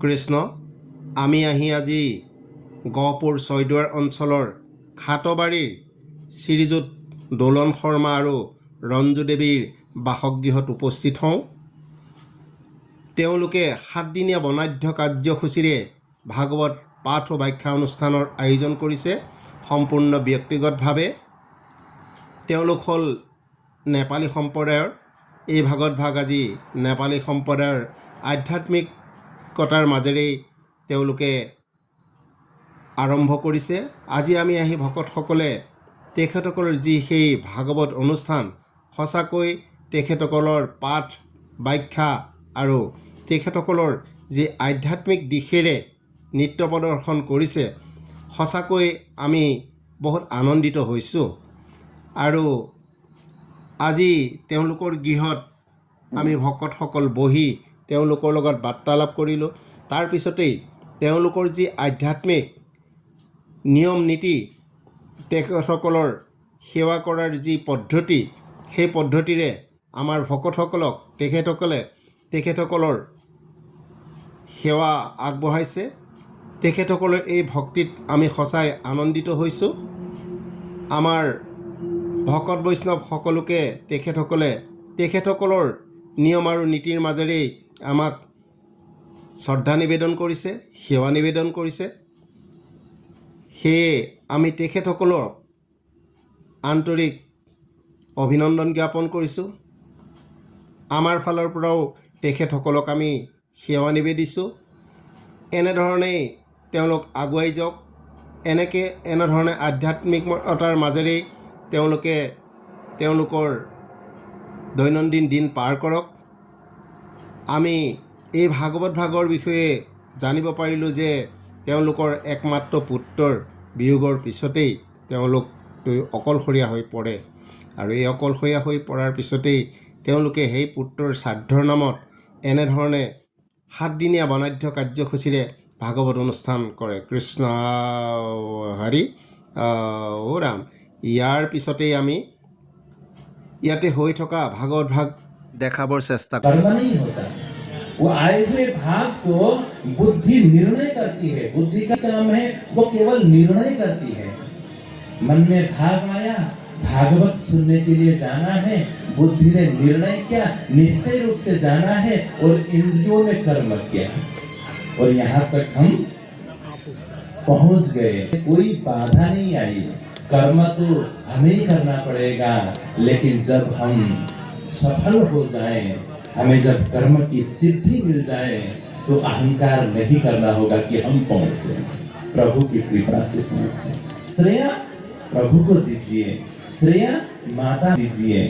কৃষ্ণ আমি আজি গহপুৰ ছয়দুৱাৰ অঞ্চলৰ খাটবাৰীৰ শ্ৰীযুত দোলন শৰ্মা আৰু ৰঞ্জু দেৱীৰ বাসগৃহত উপস্থিত হওঁ। তেওঁলোকে 7 দিনীয়া বৰ্ণাঢ্য কাৰ্যসূচীৰে ভাগৱত পাঠ ও ব্যাখ্যা অনুষ্ঠানৰ আয়োজন কৰিছে সম্পূৰ্ণ ব্যক্তিগতভাৱে। তেওঁলোক হ'ল নেপালী সম্প্ৰদায়ৰ। এই ভাগৱত ভাগ আজি নেপালী সম্প্ৰদায়ৰ আধ্যাত্মিকতাৰ মাজেৰে তেওঁলোকে আৰম্ভ কৰিছে। আজি আমি আহি ভকতসকলে তেখেতসকলৰ যি সেই ভাগৱত অনুষ্ঠান সঁচাকৈ তেখেতসকলৰ পাঠ ব্যাখ্যা আৰু তেখেতসকলৰ যি আধ্যাত্মিক দিশেৰে নৃত্য প্ৰদৰ্শন কৰিছে, সঁচাকৈ আমি বহুত আনন্দিত হৈছোঁ। আৰু আজি তেওঁলোকৰ গৃহত আমি ভকতসকল বহি তেওঁলোকৰ লগত বাৰ্তালাপ কৰিলোঁ। তাৰপিছতেই তেওঁলোকৰ যি আধ্যাত্মিক নিয়ম নীতি, তেখেতসকলৰ সেৱা কৰাৰ যি পদ্ধতি, সেই পদ্ধতিৰে আমাৰ ভকতসকলক তেখেতসকলৰ সেৱা আগবঢ়াইছে। তেখেতসকলৰ এই ভক্তিত আমি সঁচাই আনন্দিত হৈছোঁ। আমাৰ ভকত বৈষ্ণৱ সকলোকে তেখেতসকলৰ নিয়ম আৰু নীতিৰ মাজেৰেই আমাক শ্ৰদ্ধা নিবেদন কৰিছে, সেৱা নিবেদন কৰিছে। সেয়ে আমি তেখেতসকলক আন্তৰিক অভিনন্দন জ্ঞাপন কৰিছোঁ। আমাৰ ফালৰ পৰাও তেখেতসকলক আমি সেৱা নিবেদিছোঁ। এনেধৰণেই তেওঁলোক আগুৱাই যাওক, এনেধৰণে আধ্যাত্মিকতাৰ মাজেৰেই তেওঁলোকে তেওঁলোকৰ দৈনন্দিন দিন পাৰ কৰক। আমি এই ভাগৱত ভাগৰ বিষয়ে জানিব পাৰিলোঁ যে তেওঁলোকৰ একমাত্ৰ পুত্ৰৰ বিয়োগৰ পিছতেই তেওঁলোক অকলশৰীয়া হৈ পৰে, আৰু এই অকলশৰীয়া হৈ পৰাৰ পিছতেই তেওঁলোকে সেই পুত্ৰৰ শ্ৰাদ্ধৰ নামত এনেধৰণে 7 দিনীয়া বৰ্ণাঢ্য কাৰ্যসূচীৰে ভাগৱত অনুষ্ঠান কৰে। কৃষ্ণ হৰি ৰাম। ইয়াৰ পিছতেই আমি ইয়াতে হৈ থকা ভাগৱত ভাগ দেখাবৰ চেষ্টা কৰোঁ। वो आए हुए भाव को बुद्धि निर्णय करती है। बुद्धि का काम है वो केवल निर्णय करती है। मन में भाव आया, भागवत सुनने के लिए जाना है, बुद्धि ने निर्णय किया, निश्चय रूप से जाना है और इंद्रियों ने कर्म किया और यहाँ तक हम पहुंच गए। कोई बाधा नहीं आई। कर्म तो हमें ही करना पड़ेगा, लेकिन जब हम सफल हो जाएं, हमें जब कर्म की सिद्धि मिल जाए, तो अहंकार नहीं करना होगा कि हम पहुंचे, प्रभु की कृपा से पहुंचे। श्रेया प्रभु को दीजिए, श्रेया माता दीजिए।